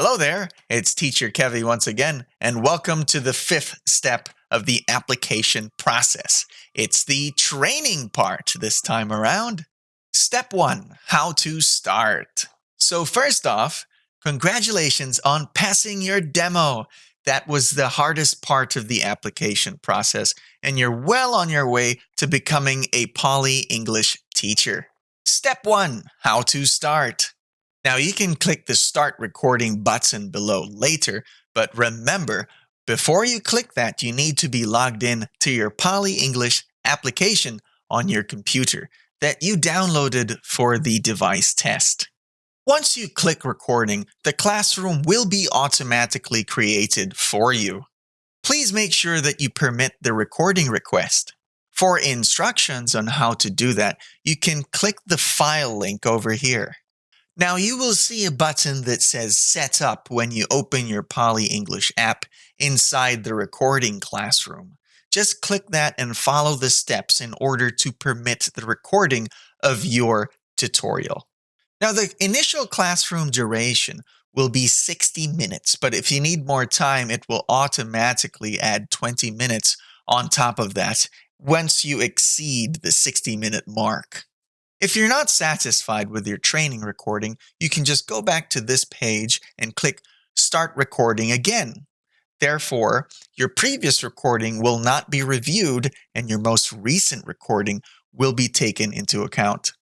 Hello there, it's Teacher Kevin once again, and welcome to the fifth step of the application process. It's the training part this time around. Step 1, how to start. So first off, congratulations on passing your demo. That was the hardest part of the application process, and you're well on your way to becoming a PollyEnglish teacher. Step 1, how to start. Now, you can click the Start Recording button below later, but remember, before you click that, you need to be logged in to your PollyEnglish application on your computer that you downloaded for the device test. Once you click Recording, the classroom will be automatically created for you. Please make sure that you permit the recording request. For instructions on how to do that, you can click the file link over here. Now you will see a button that says Set Up when you open your PollyEnglish app inside the recording classroom. Just click that and follow the steps in order to permit the recording of your tutorial. Now the initial classroom duration will be 60 minutes, but if you need more time, it will automatically add 20 minutes on top of that once you exceed the 60-minute mark. If you're not satisfied with your training recording, you can just go back to this page and click Start Recording again. Therefore, your previous recording will not be reviewed and your most recent recording will be taken into account.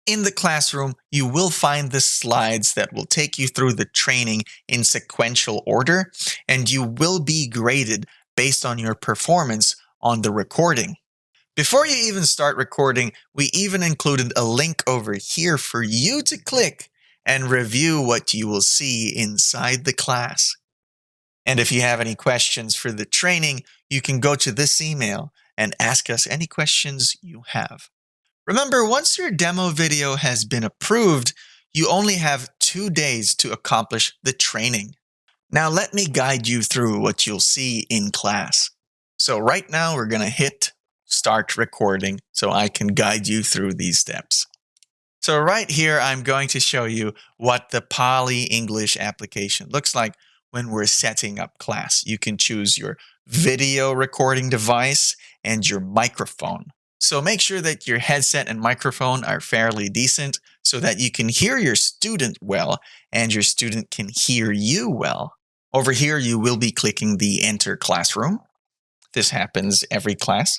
In the classroom, you will find the slides that will take you through the training in sequential order, and you will be graded based on your performance on the recording. Before you even start recording, we even included a link over here for you to click and review what you will see inside the class. And if you have any questions for the training, you can go to this email and ask us any questions you have. Remember, once your demo video has been approved, you only have 2 days to accomplish the training. Now let me guide you through what you'll see in class. So right now we're going to hit Start Recording so I can guide you through these steps. So right here, I'm going to show you what the PollyEnglish application looks like when we're setting up class. You can choose your video recording device and your microphone. So make sure that your headset and microphone are fairly decent so that you can hear your student well and your student can hear you well. Over here, you will be clicking the Enter Classroom. This happens every class.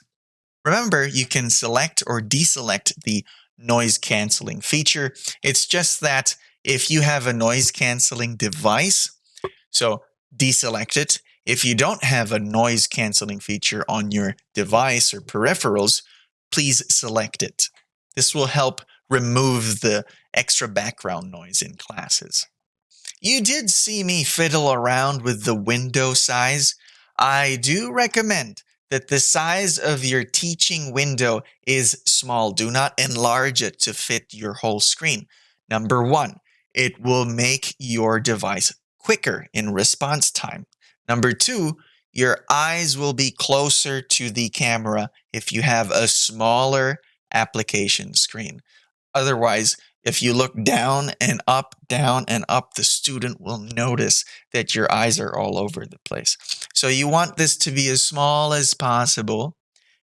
Remember, you can select or deselect the noise canceling feature. It's just that if you have a noise canceling device, so deselect it. If you don't have a noise canceling feature on your device or peripherals, please select it. This will help remove the extra background noise in classes. You did see me fiddle around with the window size. I do recommend that the size of your teaching window is small. Do not enlarge it to fit your whole screen. Number 1, it will make your device quicker in response time. Number 2, your eyes will be closer to the camera if you have a smaller application screen. Otherwise, if you look down and up, the student will notice that your eyes are all over the place. So you want this to be as small as possible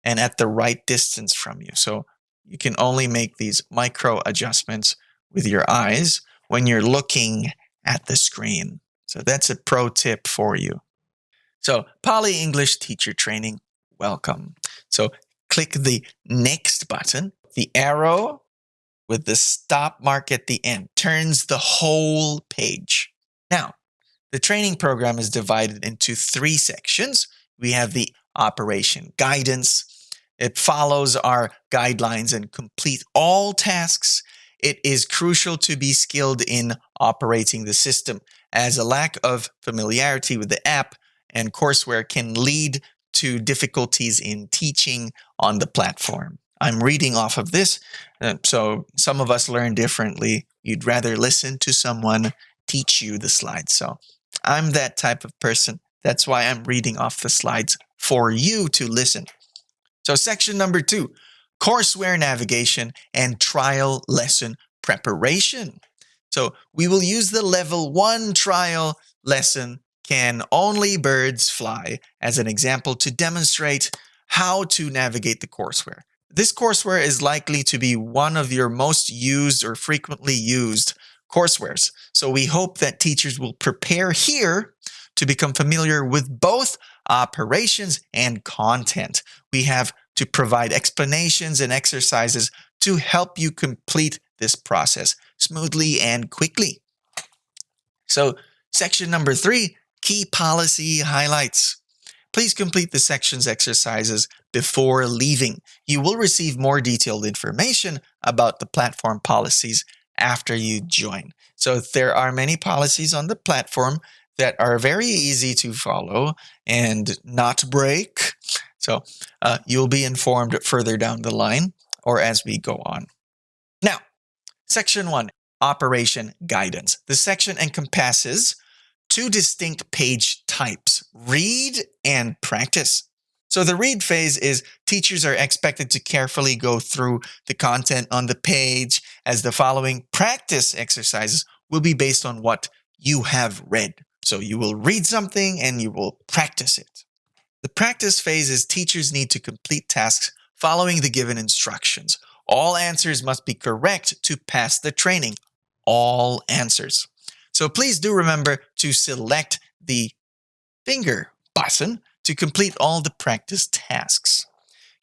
and at the right distance from you. So you can only make these micro adjustments with your eyes when you're looking at the screen. So that's a pro tip for you. So PollyEnglish teacher training, welcome. So click the Next button. The arrow with the stop mark at the end turns the whole page. Now, the training program is divided into 3 sections. We have the operation guidance. It follows our guidelines and complete all tasks. It is crucial to be skilled in operating the system, as a lack of familiarity with the app and courseware can lead to difficulties in teaching on the platform. I'm reading off of this, so some of us learn differently. You'd rather listen to someone teach you the slides. So I'm that type of person. That's why I'm reading off the slides for you to listen. So section number 2, courseware navigation and trial lesson preparation. So we will use the level 1 trial lesson, Can Only Birds Fly, as an example to demonstrate how to navigate the courseware. This courseware is likely to be one of your most used or frequently used coursewares. So we hope that teachers will prepare here to become familiar with both operations and content. We have to provide explanations and exercises to help you complete this process smoothly and quickly. So, section number 3, key policy highlights. Please complete the section's exercises before leaving. You will receive more detailed information about the platform policies after you join. So there are many policies on the platform that are very easy to follow and not break. So you'll be informed further down the line or as we go on. Now, section 1, operation guidance. The section encompasses 2 distinct page types, read and practice. So the read phase is teachers are expected to carefully go through the content on the page, as the following practice exercises will be based on what you have read. So you will read something and you will practice it. The practice phase is teachers need to complete tasks following the given instructions. All answers must be correct to pass the training. All answers. So please do remember to select the finger button to complete all the practice tasks.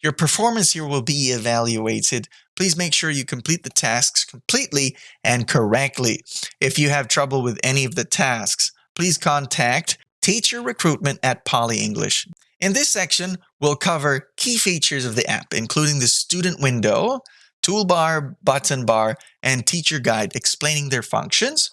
Your performance here will be evaluated. Please make sure you complete the tasks completely and correctly. If you have trouble with any of the tasks, please contact Teacher Recruitment at PollyEnglish. In this section, we'll cover key features of the app, including the student window, toolbar, button bar, and teacher guide explaining their functions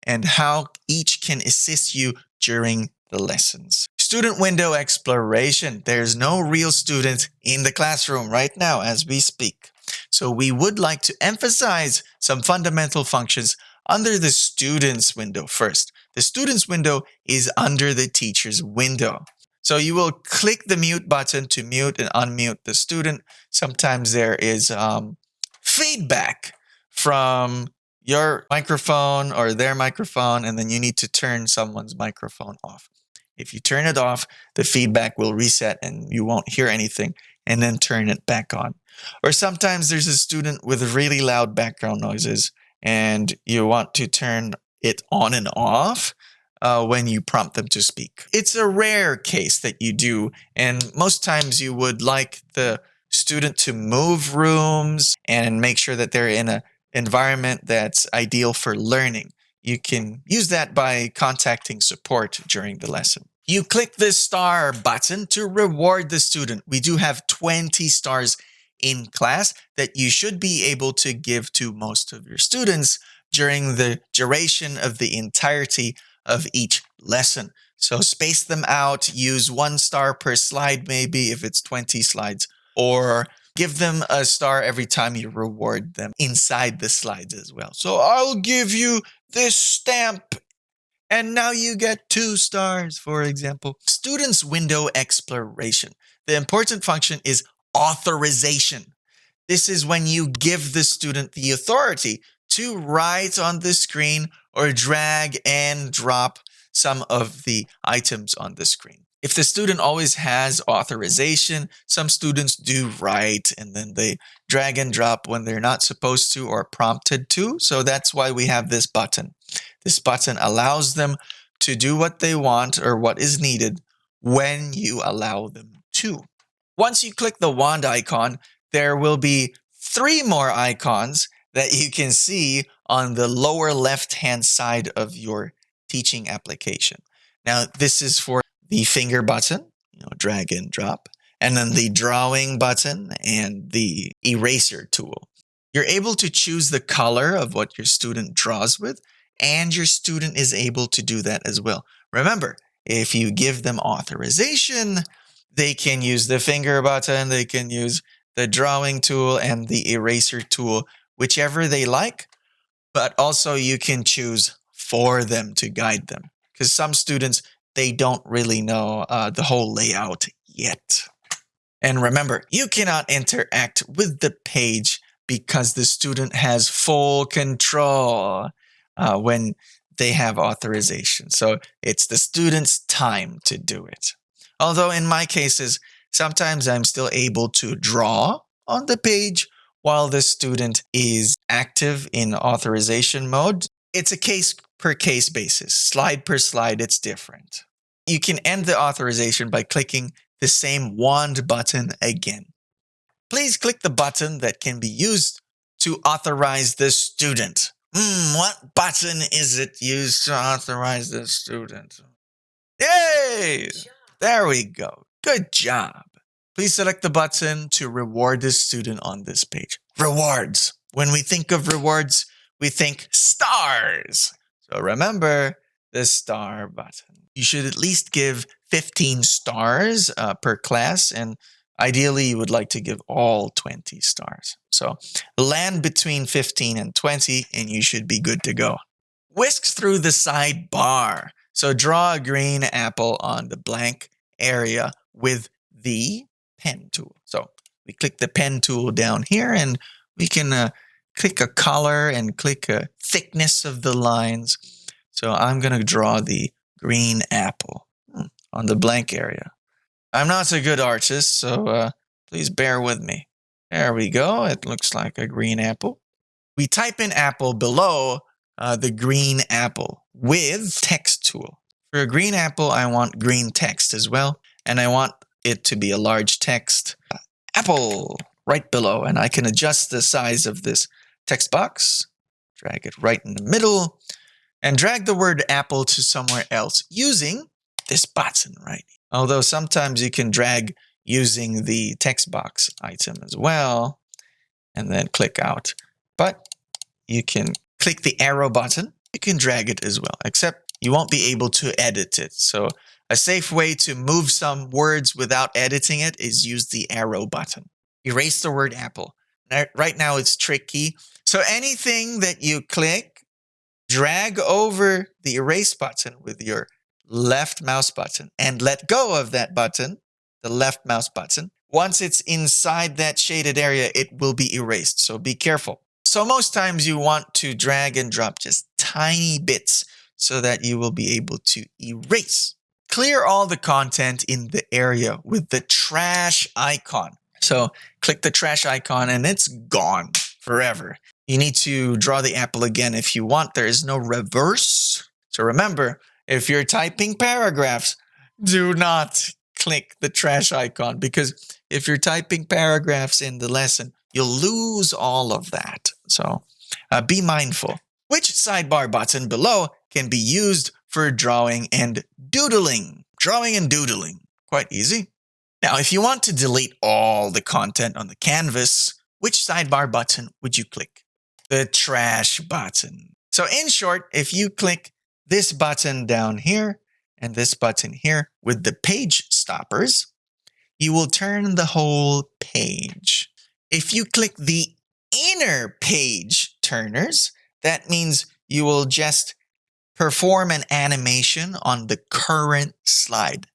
and how each can assist you during the lessons. Student window exploration. There's no real student in the classroom right now as we speak. So we would like to emphasize some fundamental functions under the student's window first. The student's window is under the teacher's window. So you will click the mute button to mute and unmute the student. Sometimes there is feedback from your microphone or their microphone, and then you need to turn someone's microphone off. If you turn it off, the feedback will reset and you won't hear anything, and then turn it back on. Or sometimes there's a student with really loud background noises and you want to turn it on and off when you prompt them to speak. It's a rare case that you do, and most times you would like the student to move rooms and make sure that they're in an environment that's ideal for learning. You can use that by contacting support during the lesson. You click the star button to reward the student. We do have 20 stars in class that you should be able to give to most of your students during the duration of the entirety of each lesson. So space them out, use 1 star per slide maybe if it's 20 slides, or give them a star every time you reward them inside the slides as well. So I'll give you this stamp and now you get 2 stars, for example. Students' window exploration. The important function is authorization. This is when you give the student the authority to write on the screen or drag and drop some of the items on the screen. If the student always has authorization, some students do write and then they drag and drop when they're not supposed to or prompted to. So that's why we have this button. This button allows them to do what they want or what is needed when you allow them to. Once you click the wand icon, there will be 3 more icons that you can see on the lower left-hand side of your teaching application. Now, this is for the finger button, drag and drop, and then the drawing button and the eraser tool. You're able to choose the color of what your student draws with, and your student is able to do that as well. Remember, if you give them authorization, they can use the finger button, they can use the drawing tool and the eraser tool, whichever they like, but also you can choose for them to guide them. Because some students, they don't really know the whole layout yet. And remember, you cannot interact with the page because the student has full control. when they have authorization. So it's the student's time to do it. Although in my cases, sometimes I'm still able to draw on the page while the student is active in authorization mode. It's a case per case basis. Slide per slide, it's different. You can end the authorization by clicking the same wand button again. Please click the button that can be used to authorize the student. What button is it used to authorize the student? Yay! There we go. Good job. Please select the button to reward the student on this page. Rewards. When we think of rewards, we think stars. So remember the star button. You should at least give 15 stars per class, and ideally you would like to give all 20 stars. So land between 15 and 20 and you should be good to go. Whisk through the sidebar. So draw a green apple on the blank area with the pen tool. So we click the pen tool down here and we can click a color and click a thickness of the lines. So I'm going to draw the green apple on the blank area. I'm not a good artist, so please bear with me. There we go. It looks like a green apple. We type in apple below the green apple with text tool. For a green apple, I want green text as well. And I want it to be a large text. Apple right below. And I can adjust the size of this text box. Drag it right in the middle. And drag the word apple to somewhere else using this button right here. Although sometimes you can drag using the text box item as well. And then click out. But you can click the arrow button. You can drag it as well, except you won't be able to edit it. So a safe way to move some words without editing it is use the arrow button. Erase the word apple. Right now it's tricky. So anything that you click, drag over the erase button with your left mouse button and let go of that button, the left mouse button. Once it's inside that shaded area, it will be erased. So be careful. So most times you want to drag and drop just tiny bits so that you will be able to erase. Clear all the content in the area with the trash icon. So click the trash icon and it's gone forever. You need to draw the apple again if you want. There is no reverse. So remember, if you're typing paragraphs, do not click the trash icon, because if you're typing paragraphs in the lesson, you'll lose all of that. So be mindful. Which sidebar button below can be used for drawing and doodling? Drawing and doodling. Quite easy. Now, if you want to delete all the content on the canvas, which sidebar button would you click? The trash button. So in short, if you click this button down here and this button here with the page stoppers, you will turn the whole page. If you click the inner page turners, that means you will just perform an animation on the current slide.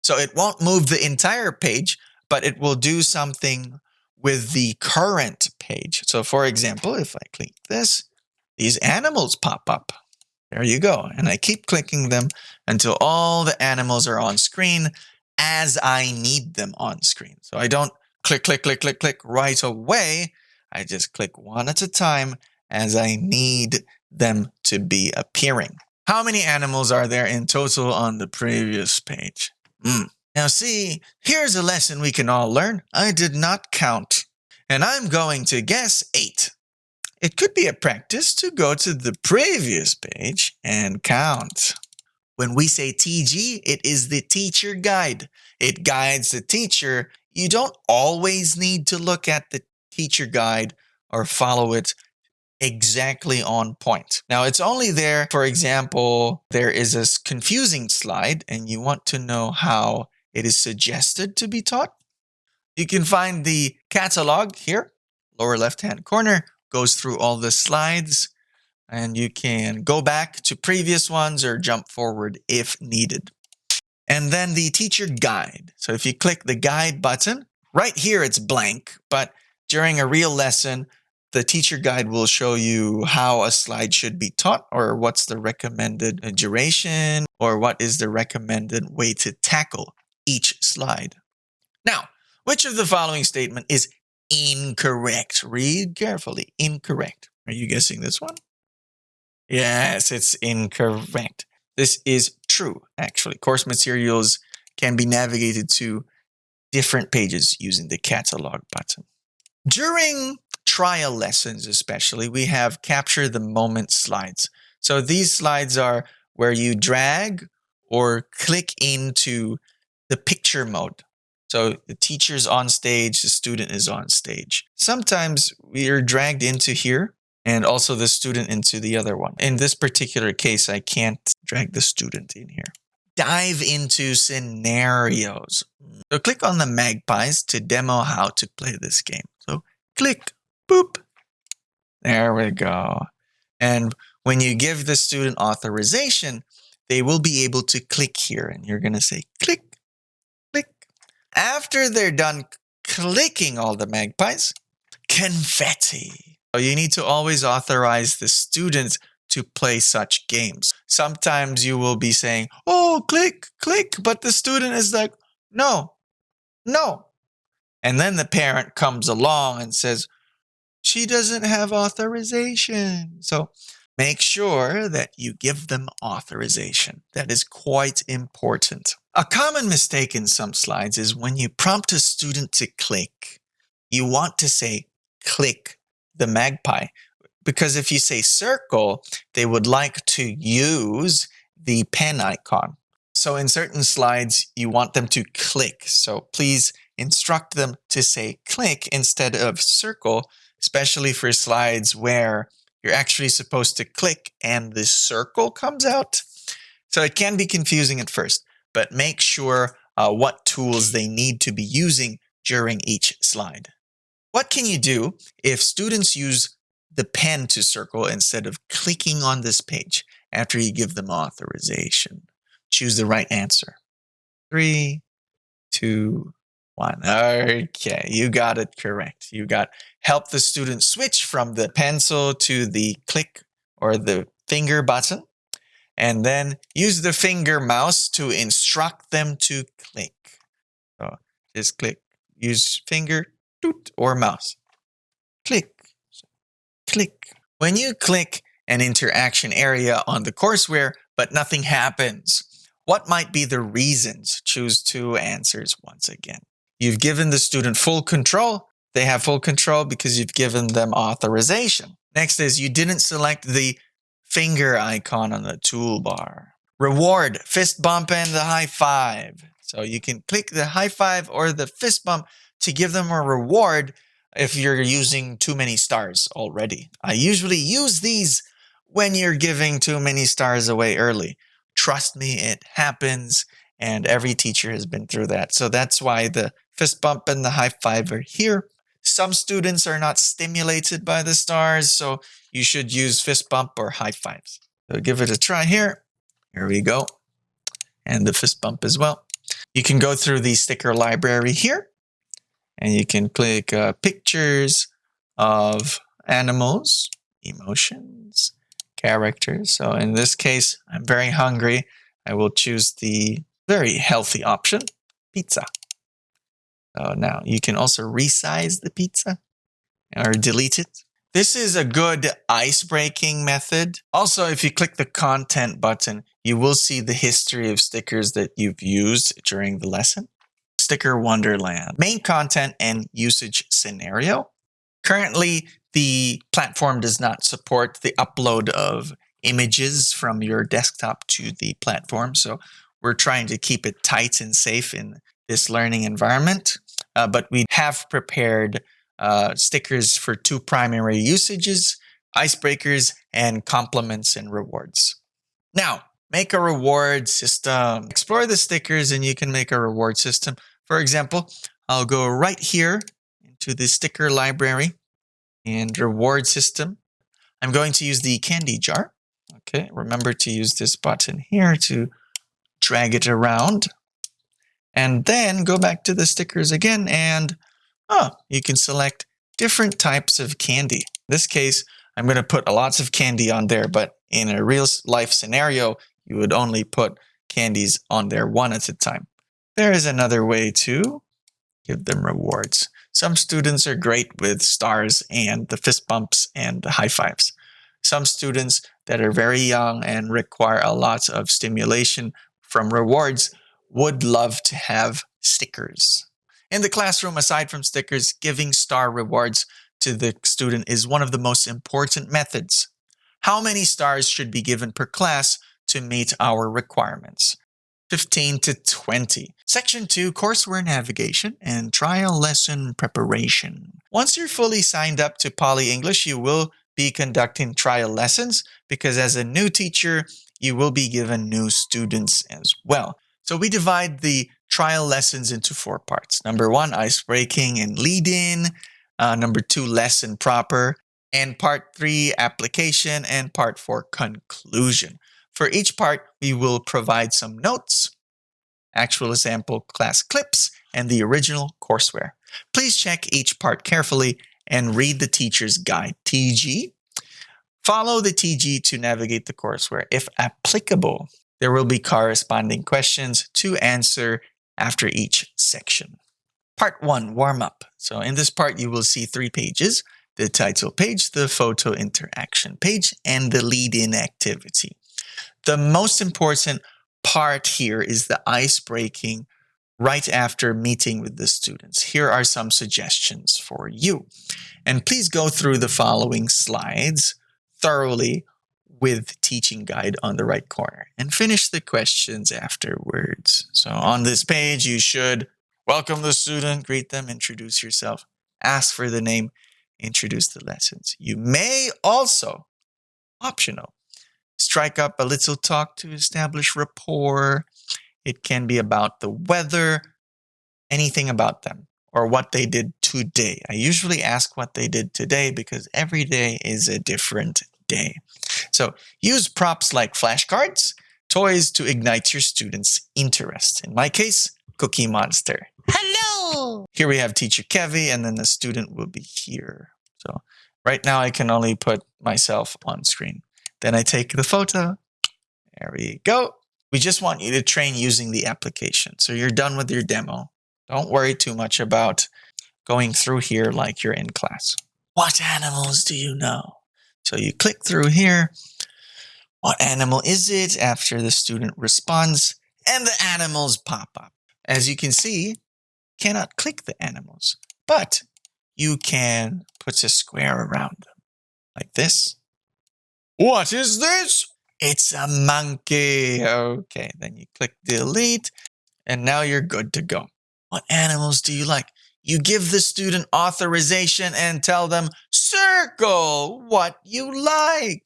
So it won't move the entire page, but it will do something with the current page. So for example, if I click this, these animals pop up. There you go. And I keep clicking them until all the animals are on screen as I need them on screen. So I don't click, click, click, click, click right away. I just click one at a time as I need them to be appearing. How many animals are there in total on the previous page? Now see, here's a lesson we can all learn. I did not count, and I'm going to guess 8. It could be a practice to go to the previous page and count. When we say TG, it is the teacher guide. It guides the teacher. You don't always need to look at the teacher guide or follow it exactly on point. Now, it's only there, for example, there is a confusing slide and you want to know how it is suggested to be taught. You can find the catalog here, lower left-hand corner, goes through all the slides, and you can go back to previous ones or jump forward if needed. And then the teacher guide. So if you click the guide button, right here it's blank, but during a real lesson, The teacher guide will show you how a slide should be taught, or what's the recommended duration, or what is the recommended way to tackle each slide. Now, which of the following statement is incorrect? Read carefully. Incorrect. Are you guessing this one? Yes, it's incorrect. This is true, actually. Course materials can be navigated to different pages using the catalog button. During trial lessons especially, we have capture the moment slides. So these slides are where you drag or click into the picture mode. So the teacher's on stage, the student is on stage. Sometimes we are dragged into here and also the student into the other one. In this particular case, I can't drag the student in here. Dive into scenarios. So click on the magpies to demo how to play this game. So click, boop. There we go. And when you give the student authorization, they will be able to click here. And you're going to say click, click. After they're done clicking all the magpies, confetti. So you need to always authorize the students to play such games. Sometimes you will be saying, oh, click, click. But the student is like, no, no. And then the parent comes along and says, she doesn't have authorization. So make sure that you give them authorization. That is quite important. A common mistake in some slides is when you prompt a student to click, you want to say click the magpie. Because if you say circle, they would like to use the pen icon. So in certain slides, you want them to click. So please instruct them to say click instead of circle, especially for slides where you're actually supposed to click and the circle comes out. So it can be confusing at first, but make sure what tools they need to be using during each slide. What can you do if students use the pen to circle instead of clicking on this page after you give them authorization? Choose the right answer. 3, 2, 1. Okay, you got it correct. You got help the student switch from the pencil to the click or the finger button, and then use the finger mouse to instruct them to click. So just click. Use finger or mouse. Click. Click. When you click an interaction area on the courseware, but nothing happens, what might be the reasons? Choose 2 answers once again. You've given the student full control. They have full control because you've given them authorization. Next is you didn't select the finger icon on the toolbar. Reward, fist bump and the high five. So you can click the high five or the fist bump to give them a reward if you're using too many stars already. I usually use these when you're giving too many stars away early. Trust me, it happens, and every teacher has been through that. So that's why the fist bump and the high five are here. Some students are not stimulated by the stars, so you should use fist bump or high fives. So give it a try here. Here we go. And the fist bump as well. You can go through the sticker library here, and you can click pictures of animals, emotions, characters. So in this case, I'm very hungry. I will choose the very healthy option, pizza. So now you can also resize the pizza or delete it. This is a good ice-breaking method. Also, if you click the content button, you will see the history of stickers that you've used during the lesson. Sticker Wonderland, main content and usage scenario. Currently, the platform does not support the upload of images from your desktop to the platform. So we're trying to keep it tight and safe in this learning environment. But we have prepared stickers for 2 primary usages, icebreakers and compliments and rewards. Now, make a reward system. Explore the stickers and you can make a reward system. For example, I'll go right here into the sticker library and reward system. I'm going to use the candy jar. Okay, remember to use this button here to drag it around. And then go back to the stickers again and you can select different types of candy. In this case, I'm going to put lots of candy on there, but in a real life scenario, you would only put candies on there one at a time. There is another way to give them rewards. Some students are great with stars and the fist bumps and the high fives. Some students that are very young and require a lot of stimulation from rewards would love to have stickers. In the classroom, aside from stickers, giving star rewards to the student is one of the most important methods. How many stars should be given per class to meet our requirements? 15 to 20. Section 2, courseware navigation and trial lesson preparation. Once you're fully signed up to PollyEnglish, you will be conducting trial lessons because as a new teacher, you will be given new students as well. So we divide the trial lessons into 4 parts. Number 1, ice-breaking and lead-in. Number 2, lesson proper. And part 3, application. And part 4, conclusion. For each part, we will provide some notes, actual sample class clips, and the original courseware. Please check each part carefully and read the teacher's guide, TG. Follow the TG to navigate the courseware. If applicable, there will be corresponding questions to answer after each section. Part 1, warm up. So in this part, you will see 3 pages, the title page, the photo interaction page, and the lead-in activity. The most important part here is the ice breaking right after meeting with the students. Here are some suggestions for you. And please go through the following slides thoroughly with teaching guide on the right corner and finish the questions afterwards. So on this page, you should welcome the student, greet them, introduce yourself, ask for the name, introduce the lessons. You may also, optional, strike up a little talk to establish rapport. It can be about the weather, anything about them, or what they did today. I usually ask what they did today because every day is a different day. So use props like flashcards, toys to ignite your students' interest. In my case, Cookie Monster. Hello! Here we have Teacher Kevy, and then the student will be here. So right now I can only put myself on screen. Then I take the photo. There we go. We just want you to train using the application. So you're done with your demo. Don't worry too much about going through here like you're in class. What animals do you know? So you click through here. What animal is it? After the student responds, and the animals pop up. As you can see, you cannot click the animals, but you can put a square around them like this. What is this? It's a monkey. Okay, then you click delete, and now you're good to go. What animals do you like? You give the student authorization and tell them, circle what you like.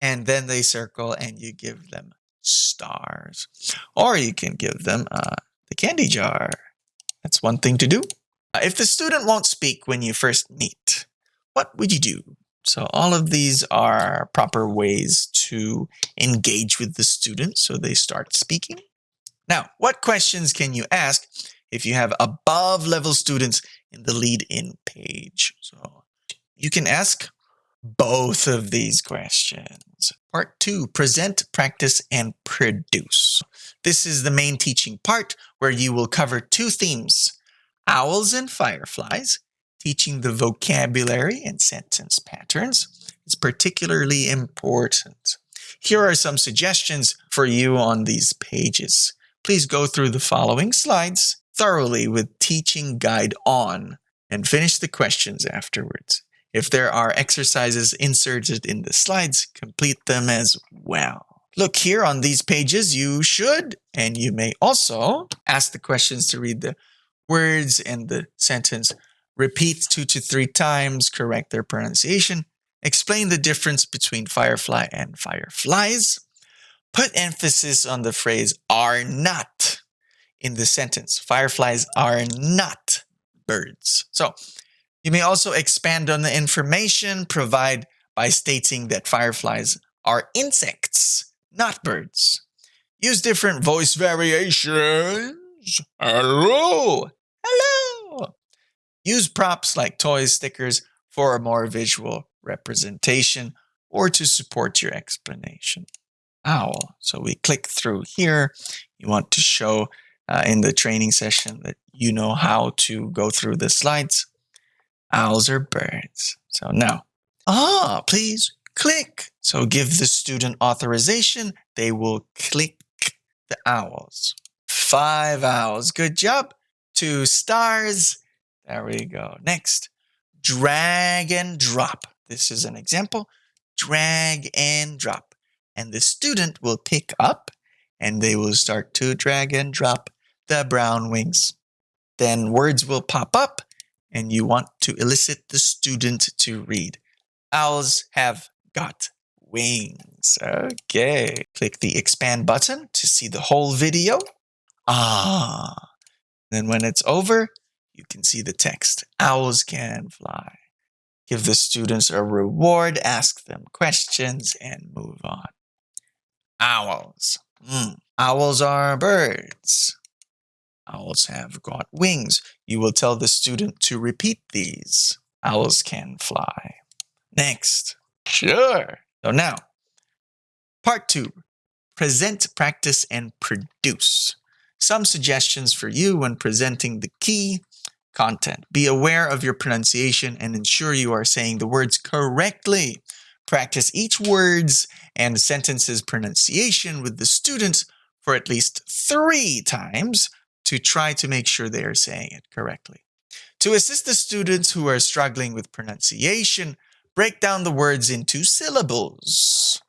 And then they circle and you give them stars. Or you can give them the candy jar. That's one thing to do. If the student won't speak when you first meet, what would you do? So all of these are proper ways to engage with the student so they start speaking. Now, what questions can you ask if you have above level students in the lead-in page? So you can ask both of these questions. Part 2, present, practice, and produce. This is the main teaching part where you will cover 2 themes, owls and fireflies. Teaching the vocabulary and sentence patterns is particularly important. Here are some suggestions for you on these pages. Please go through the following slides thoroughly with teaching guide on and finish the questions afterwards. If there are exercises inserted in the slides, complete them as well. Look here on these pages, you should, and you may also ask the questions to read the words and the sentence. Repeat 2 to 3 times, correct their pronunciation, explain the difference between firefly and fireflies, put emphasis on the phrase are not in the sentence. Fireflies are not birds. So you may also expand on the information provided by stating that fireflies are insects, not birds. Use different voice variations. Hello. Hello. Use props like toys, stickers, for a more visual representation or to support your explanation. Owl. So we click through here. You want to show in the training session that you know how to go through the slides. Owls are birds. So now, please click. So give the student authorization. They will click the owls. 5 owls. Good job. 2 stars. There we go. Next, drag and drop. This is an example. Drag and drop. And the student will pick up and they will start to drag and drop the brown wings. Then words will pop up and you want to elicit the student to read. Owls have got wings. Okay. Click the expand button to see the whole video. Then when it's over, you can see the text. Owls can fly. Give the students a reward, ask them questions, and move on. Owls. Owls are birds. Owls have got wings. You will tell the student to repeat these. Owls can fly. Next. Sure. So now, part 2. Present, practice, and produce. Some suggestions for you when presenting the key content. Be aware of your pronunciation and ensure you are saying the words correctly. Practice each word's and sentence's pronunciation with the students for at least 3 times to try to make sure they are saying it correctly. To assist the students who are struggling with pronunciation, break down the words into syllables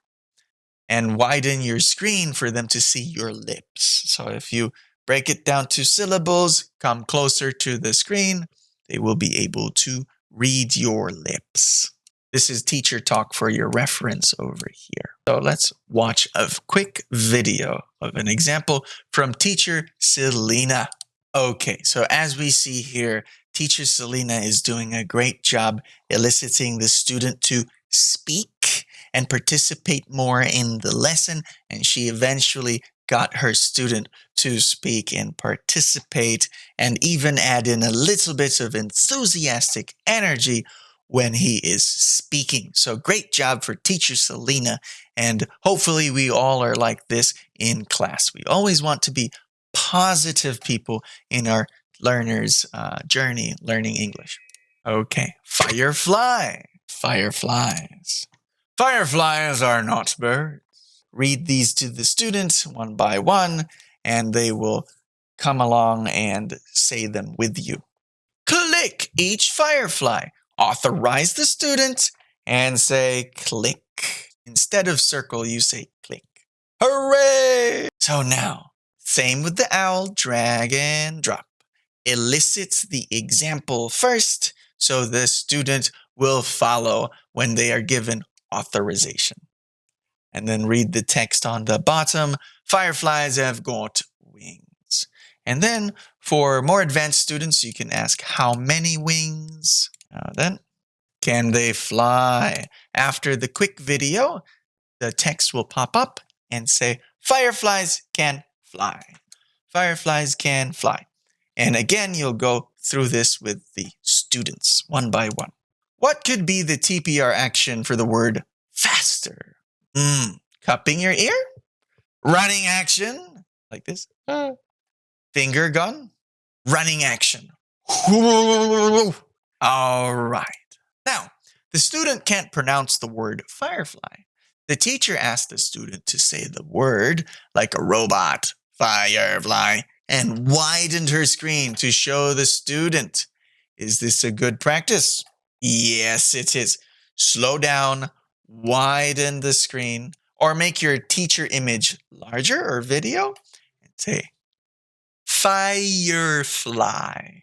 and widen your screen for them to see your lips. So if you break it down to syllables, come closer to the screen, they will be able to read your lips. This is teacher talk for your reference over here. So let's watch a quick video of an example from teacher Selena. Okay, so as we see here, teacher Selena is doing a great job eliciting the student to speak and participate more in the lesson, and she eventually got her student to speak and participate and even add in a little bit of enthusiastic energy when he is speaking. So great job for teacher Selena, and hopefully we all are like this in class. We always want to be positive people in our learners' journey learning English. Okay, firefly. Fireflies. Fireflies are not birds. Read these to the students one by one, and they will come along and say them with you. Click each firefly. Authorize the student and say click. Instead of circle, you say click. Hooray! So now, same with the owl, drag and drop. Elicits the example first, so the student will follow when they are given authorization. And then read the text on the bottom. Fireflies have got wings. And then for more advanced students, you can ask how many wings? Then, can they fly? After the quick video, the text will pop up and say, fireflies can fly. Fireflies can fly. And again, you'll go through this with the students one by one. What could be the TPR action for the word faster? Cupping your ear? Running action? Like this? Finger gun? Running action. All right. Now, the student can't pronounce the word firefly. The teacher asked the student to say the word like a robot, firefly, and widened her screen to show the student. Is this a good practice? Yes, it is. Slow down, widen the screen, or make your teacher image larger or video and say, firefly.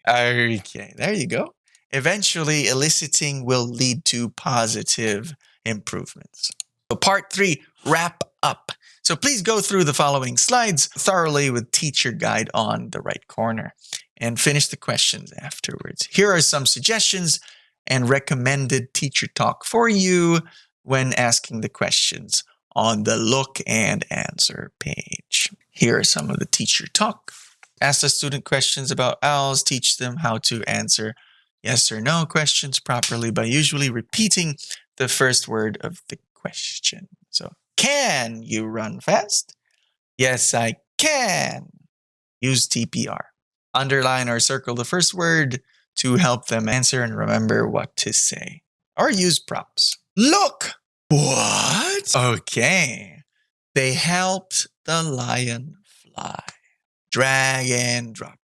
Okay, there you go. Eventually, eliciting will lead to positive improvements. So part 3, wrap up. So please go through the following slides thoroughly with teacher guide on the right corner and finish the questions afterwards. Here are some suggestions and recommended teacher talk for you when asking the questions on the look and answer page. Here are some of the teacher talk. Ask the student questions about owls, teach them how to answer yes or no questions properly by usually repeating the first word of the question. So, can you run fast? Yes, I can. Use TPR. Underline or circle the first word to help them answer and remember what to say. Or use props. Look! What? Okay. They helped the lion fly. Drag and drop.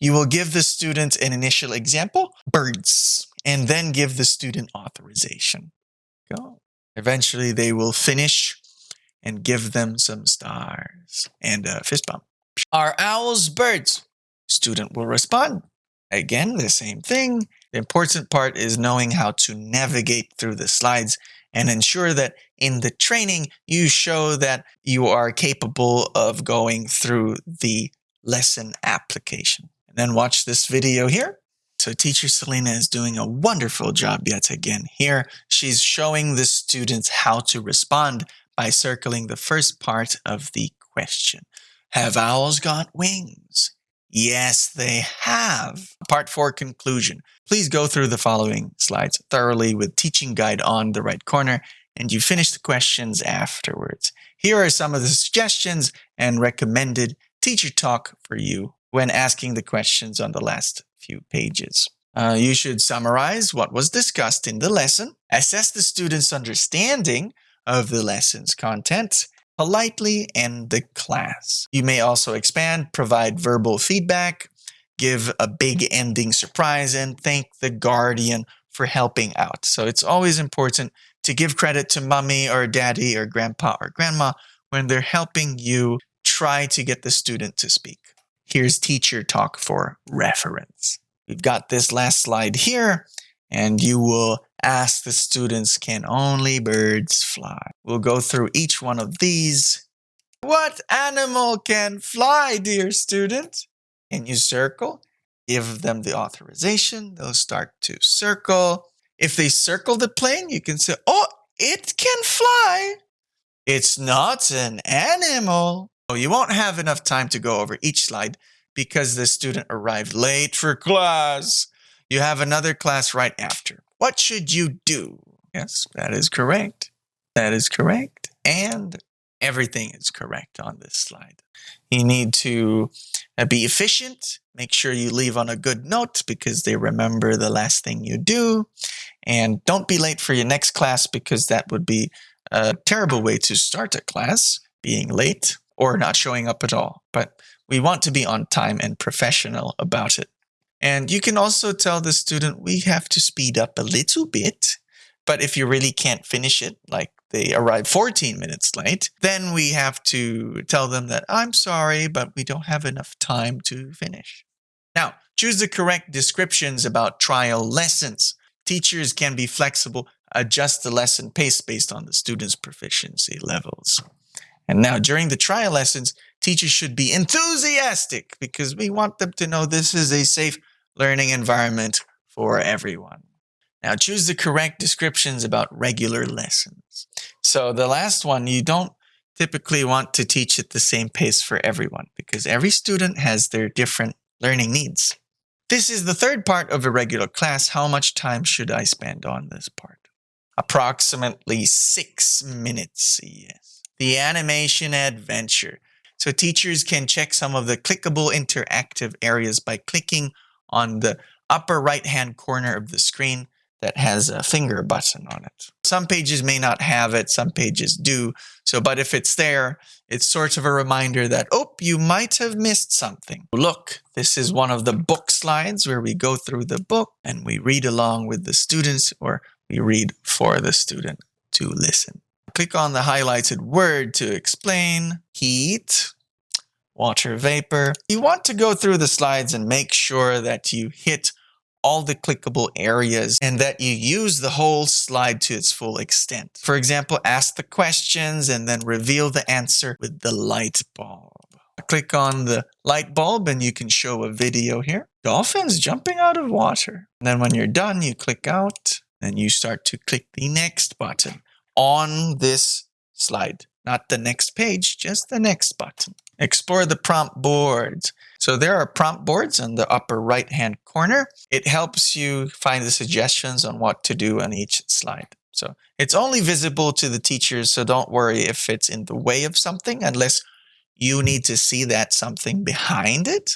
You will give the student an initial example, birds, and then give the student authorization. Go. Eventually, they will finish and give them some stars and a fist bump. Are owls birds? Student will respond. Again, the same thing. The important part is knowing how to navigate through the slides and ensure that in the training, you show that you are capable of going through the lesson application. And then watch this video here. So teacher Selena is doing a wonderful job yet again here. She's showing the students how to respond by circling the first part of the question. Have owls got wings? Yes, they have. Part 4, conclusion. Please go through the following slides thoroughly with teaching guide on the right corner, and you finish the questions afterwards. Here are some of the suggestions and recommended teacher talk for you when asking the questions on the last few pages. You should summarize what was discussed in the lesson, assess the student's understanding of the lesson's content, politely end the class. You may also expand, provide verbal feedback, give a big ending surprise, and thank the guardian for helping out. So it's always important to give credit to mommy or daddy or grandpa or grandma when they're helping you try to get the student to speak. Here's teacher talk for reference. We've got this last slide here, and you will ask the students, can only birds fly? We'll go through each one of these. What animal can fly, dear student? Can you circle? Give them the authorization. They'll start to circle. If they circle the plane, you can say, oh, it can fly. It's not an animal. Oh, you won't have enough time to go over each slide because the student arrived late for class. You have another class right after. What should you do? Yes, that is correct. That is correct. And everything is correct on this slide. You need to be efficient. Make sure you leave on a good note because they remember the last thing you do. And don't be late for your next class because that would be a terrible way to start a class, being late or not showing up at all. But we want to be on time and professional about it. And you can also tell the student, we have to speed up a little bit. But if you really can't finish it, like they arrive 14 minutes late, then we have to tell them that, I'm sorry, but we don't have enough time to finish. Now, choose the correct descriptions about trial lessons. Teachers can be flexible, adjust the lesson pace based on the student's proficiency levels. And now, during the trial lessons, teachers should be enthusiastic because we want them to know this is a safe learning environment for everyone. Now, choose the correct descriptions about regular lessons. So the last one, you don't typically want to teach at the same pace for everyone because every student has their different learning needs. This is the third part of a regular class. How much time should I spend on this part? Approximately 6 minutes, yes. The animation adventure. So teachers can check some of the clickable interactive areas by clicking on the upper right-hand corner of the screen that has a finger button on it. Some pages may not have it, some pages do. But if it's there, it's sort of a reminder that, oh, you might have missed something. Look, this is one of the book slides where we go through the book and we read along with the students, or we read for the student to listen. Click on the highlighted word to explain. Heat, water vapor. You want to go through the slides and make sure that you hit all the clickable areas and that you use the whole slide to its full extent. For example, ask the questions and then reveal the answer with the light bulb. Click on the light bulb and you can show a video here. Dolphins jumping out of water. And then when you're done, you click out and you start to click the next button on this slide. Not the next page, just the next button. Explore the prompt boards. So there are prompt boards in the upper right-hand corner. It helps you find the suggestions on what to do on each slide. So it's only visible to the teachers, so don't worry if it's in the way of something unless you need to see that something behind it.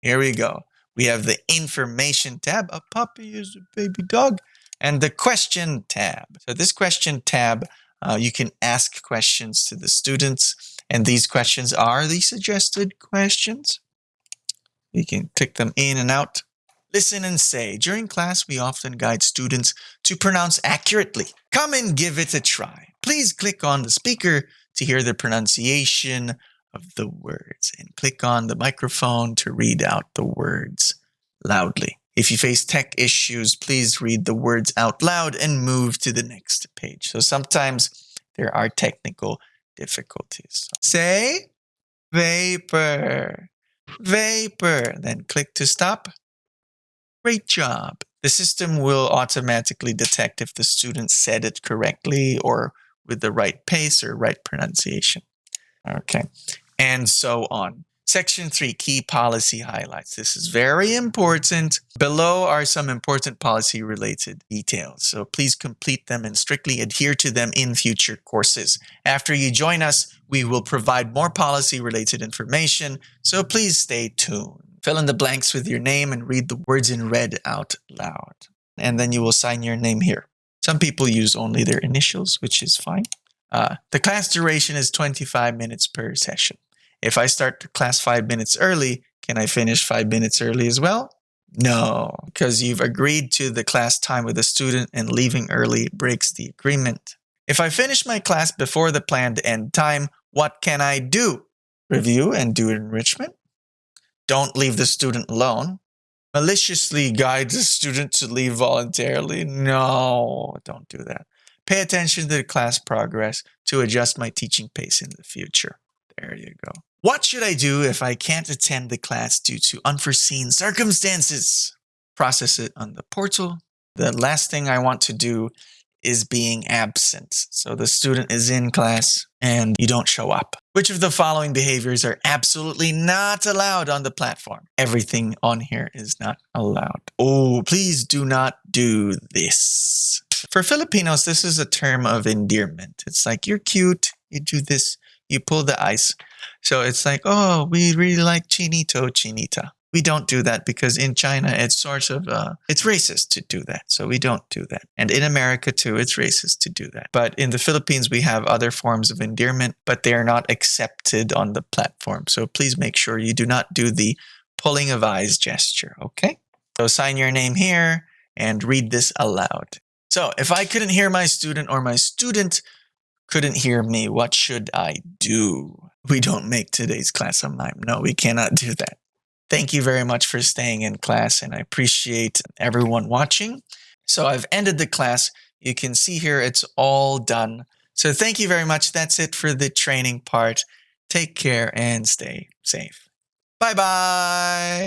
Here we go. We have the information tab. A puppy is a baby dog. And the question tab. So this question tab, you can ask questions to the students. And these questions are the suggested questions. You can click them in and out. Listen and say. During class, we often guide students to pronounce accurately. Come and give it a try. Please click on the speaker to hear the pronunciation of the words and click on the microphone to read out the words loudly. If you face tech issues, please read the words out loud and move to the next page. So sometimes there are technical difficulties. Say vapor, vapor, then click to stop. Great job. The system will automatically detect if the student said it correctly or with the right pace or right pronunciation. Okay, and so on. Section 3, key policy highlights. This is very important. Below are some important policy-related details, so please complete them and strictly adhere to them in future courses. After you join us, we will provide more policy-related information, so please stay tuned. Fill in the blanks with your name and read the words in red out loud. And then you will sign your name here. Some people use only their initials, which is fine. The class duration is 25 minutes per session. If I start the class 5 minutes early, can I finish 5 minutes early as well? No, because you've agreed to the class time with the student and leaving early breaks the agreement. If I finish my class before the planned end time, what can I do? Review and do enrichment? Don't leave the student alone. Maliciously guide the student to leave voluntarily? No, don't do that. Pay attention to the class progress to adjust my teaching pace in the future. There you go. What should I do if I can't attend the class due to unforeseen circumstances? Process it on the portal. The last thing I want to do is being absent. So the student is in class and you don't show up. Which of the following behaviors are absolutely not allowed on the platform? Everything on here is not allowed. Oh, please do not do this. For Filipinos, this is a term of endearment. It's like, you're cute, you do this, you pull the ice. So it's like, oh, we really like chinito, chinita. We don't do that because in China, it's sort of, it's racist to do that. So we don't do that. And in America too, it's racist to do that. But in the Philippines, we have other forms of endearment, but they are not accepted on the platform. So please make sure you do not do the pulling of eyes gesture, okay? So sign your name here and read this aloud. So if I couldn't hear my student or my student couldn't hear me, what should I do? We don't make today's class a mime. No, we cannot do that. Thank you very much for staying in class, and I appreciate everyone watching. So I've ended the class. You can see here it's all done. So thank you very much. That's it for the training part. Take care and stay safe. Bye-bye.